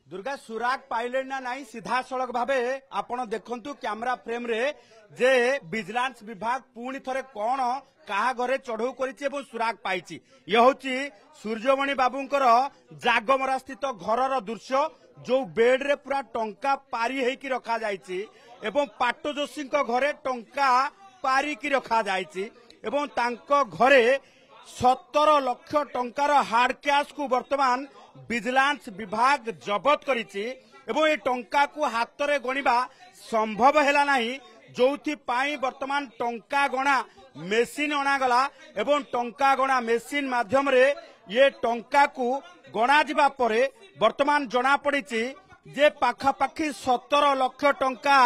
दुर्गा सुराग पाइले ना नहीं सीधा सड़क भावे आपण देखंतु कैमरा फ्रेम रे जे विजिलेंस विभाग पुणी थरे कौन कहा घरे चढ़ऊ करिछि एवं सुराग पाइछि। यह होछि सूर्यमणि बाबूंकर जागमरा स्थित घरर दृश्य जो बेड रे पूरा टंका पारी हेकी रखा जाइछि एवं पाटो जोशी घरे टंका पारी की रखा जाइछि एवं तांको घरे 17 लाख टंकार हार्ड कैश को वर्तमान विजिलेंस विभाग जबत करिछि एवं ए टंका को हाथ रे गणिबा संभव हैला नाही जोथि पाई वर्तमान टंका गणा मेसिन अणा गला एवं टंका गणा मेसिन माध्यम रे ये टंका को गणा जिबा परे वर्तमान जना पड़िछि जे पाखापाखी 17 लाख टंका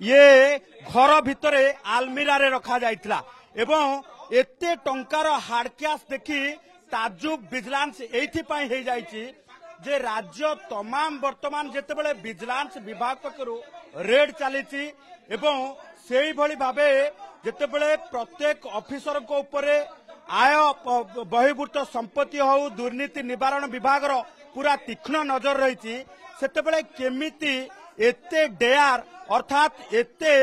ये घर भितरे आलमीरा रे रखा जाइतला एवं एते टंकार हार्ड कैश देखि ताजुब विजिलेंस एथि पाई हे जाइछि जे राज्य तमाम वर्तमान जेतेबेले विजिलेंस विभाग पक्षरु रेड चलीछि एवं सेही भली भाबे जेतेबेले प्रत्येक ऑफिसर को ऊपरे आय बहिर्भूत संपत्ति हो दुर्नीति निवारण विभाग रो पूरा तीक्ष्ण नजर रहिछि सेतेबेले केमिति एते डेयार अर्थात एते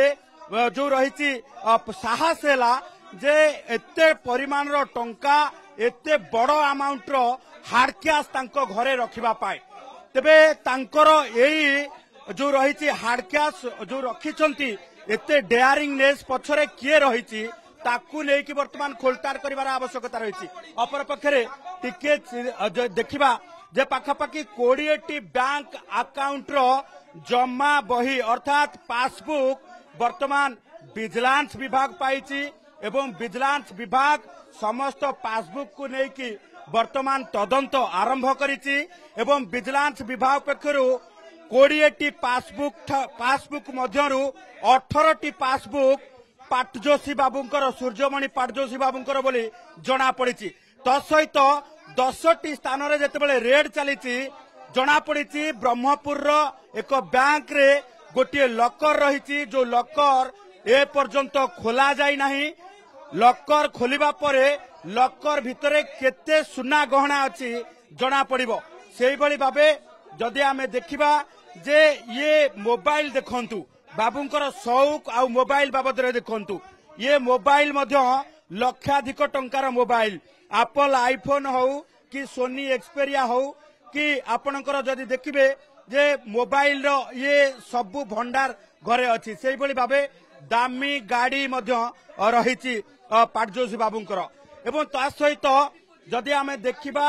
जो रहिछि साहस हैला जे एते परिमाण रो टंका एते बड़ अमाउंट रो हार्ड कैश तांको घरे रखिबा पाए तेबे तांकर एई जो रहिछि हार्ड कैश जो रखिछंती एते डेयरिंगनेस पछरे किए रहिछि ताकू लेकी वर्तमान खोलतार करिवार आवश्यकता रहिछि। अपर पक्षरे टिके देखिबा जे पाखापाखी 20टी बैंक अकाउंट रो जमा बही अर्थात पासबुक वर्तमान विजिलेंस विभाग पाइछि एवं विजिलेंस विभाग समस्त पासबुक को लेकी वर्तमान तदंत आरंभ करिछि एवं विजिलेंस विभाग पक्षरु 20टी पासबुक मध्यरु 18टी पासबुक पाटजोशी बाबूंकर सूर्यमणि पाटजोशी बाबूंकर बोली जना पड़िछि। तसहित 10टी स्थान रे जेतेबेले रेड चलीछि जना पड़िछि ब्रह्मपुर रो एक बैंक रे गोटे लॉकर रहिछि जो लॉकर ए पर्यंत खोला जाई नाही लॉकर खोलिबा परे लॉकर भितरे केते सुना गहना अछि जना पड़िबो। सेही भली भाबे जदि आमे देखिबा जे ये मोबाइल देखंतु बाबूंकर शौक आ मोबाइल बाबद रे देखंतु ये मोबाइल मध्य लक्षाधिक टंकार मोबाइल एप्पल आईफोन हो कि सोनी एक्सपेरिया हो कि आपणकर जदि देखिबे जे मोबाइल रो ये सबु भंडार घरे अछि सेही भली भाबे दामी गाड़ी मध्य रहिछि पाटजोशी बाबूंकर एवं ता सहित जदि आमे देखिबा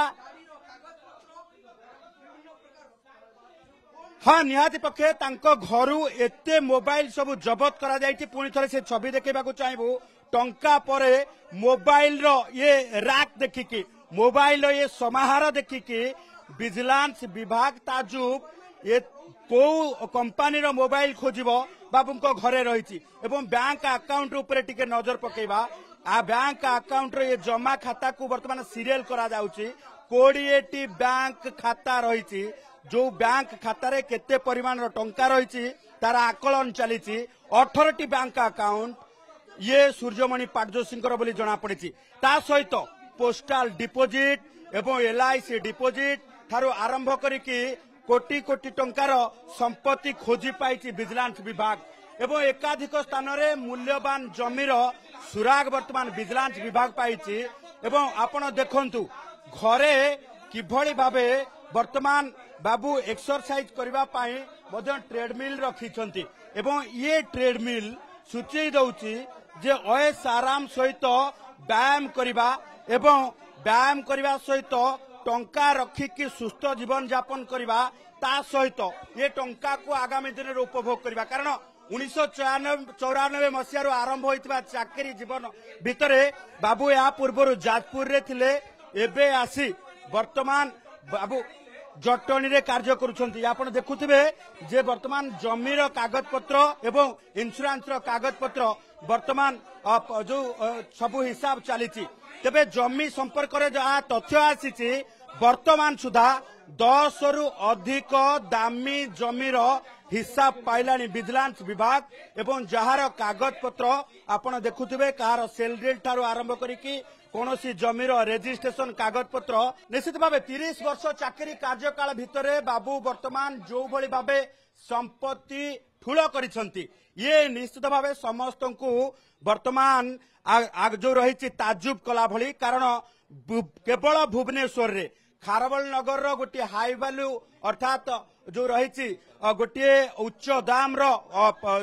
हाँ निहाती पक्षे तांको घरू एते मोबाइल सब जबत करा जाइछि पुणी थरे से छवि देखेबाकू चाहबो टंका परे मोबाइल रो ये रैक देखिकी मोबाइल रो ये समाहार देखिकी विजिलेंस विभाग ताजुब ये को कंपनी रो मोबाइल खोजिबो बाबूंको घरे रहिछि एवं बैंक अकाउंट ऊपर टिके नजर पकेबा आ बैंक अकाउंट रो ये जमा खाता को वर्तमान सीरियल करा जाउछि 20टी बैंक खाता रहिछि जो बैंक खाता रे केते परिमाण रो टंका रहिछि तार आकलन चलीछि 18टी बैंक अकाउंट ये सूर्यमणि पाटजोशींकर बोली जना पड़िछि। ता सहित पोस्टल डिपोजिट एवं एलआईसी डिपोजिट थारो आरंभ करिकि कोटी कोटी टंकार संपत्ति खोजी पाइछि विजिलेंस विभाग एवं एकाधिक स्थान रे मूल्यवान जमीर सुराग वर्तमान विजिलेंस विभाग पाइछि एवं आपण देखंतु घरे किभଳି भाबे वर्तमान बाबू एक्सरसाइज करबा पाई मध्य ट्रेडमिल रखिछंती एवं ये ट्रेडमिल सूचई दउछि जे ओएस आराम सहित व्यायाम करबा एवं व्यायाम करबा सहित टंका रखिकी सुस्थ जीवन यापन करबा ता सहित ये टंका को आगामी दिन रे उपभोग करबा कारण 1994 मसियारो आरंभ होइतबा चाकरी जीवन भितरे बाबू या पूर्व जाजपुर रे थिले एबे आसी वर्तमान बाबू जटणी रे कार्य करुछंती आपण देखुथिबे जे वर्तमान जमीर कागज पत्र एवं इंश्योरेंस रो कागज पत्र वर्तमान जो सबु हिसाब चलीछि तेबे जमी संपर्क रे जहा तथ्य आसीछि वर्तमान सुधा 10 रु अधिक दामी जमीर हिसाब पाइलानी विजिलेंस विभाग एवं जहार कागज पत्र आपण देखुथिबे कार सेल डील ठारो आरंभ करिकि कौन जमीर रेजिस्ट्रेशन कागज पत्र निश्चित भाव 30 वर्ष चाकरी कार्यकाल भितर बाबू वर्तमान जो भली भाव संपत्ति ठूल करिसंती ये निश्चित भाव समस्त को वर्तमान जो रही ताजुब कला भली कारण केवल भुवनेश्वर रे खारबल नगर रो गोटे हाई वैल्यू अर्थात जो रही गोटे उच्च दाम रो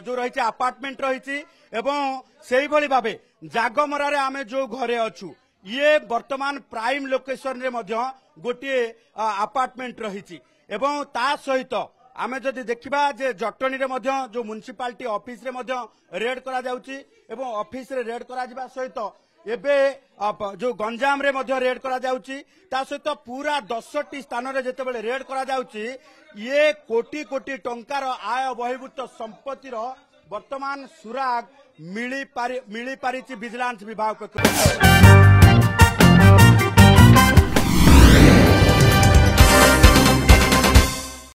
जो रही अपार्टमेंट रही एवं से भली भावे जागमरा रे आमे जो घरे अच्छु ये वर्तमान प्राइम लोकेशन रे मध्य गोटे अपार्टमेंट रही एवं ता सहित आमे जदि देखिबा जे जटनी रे मध्य जो म्युनिसिपालिटी ऑफिस रे मध्य रेड करा जाउची एवं ऑफिस रे रेड करा जिबा सहित एबे जो गंजाम रे मध्य रेड करा जाउची ता सहित पूरा 10टी स्थान रे जेतेबेले रेड करा जाउची ये कोटी कोटी टंकार आय बहिर्भूत संपत्तिर वर्तमान सुराग मिली पारिछि विजिलेंस विभाग पक्षरु।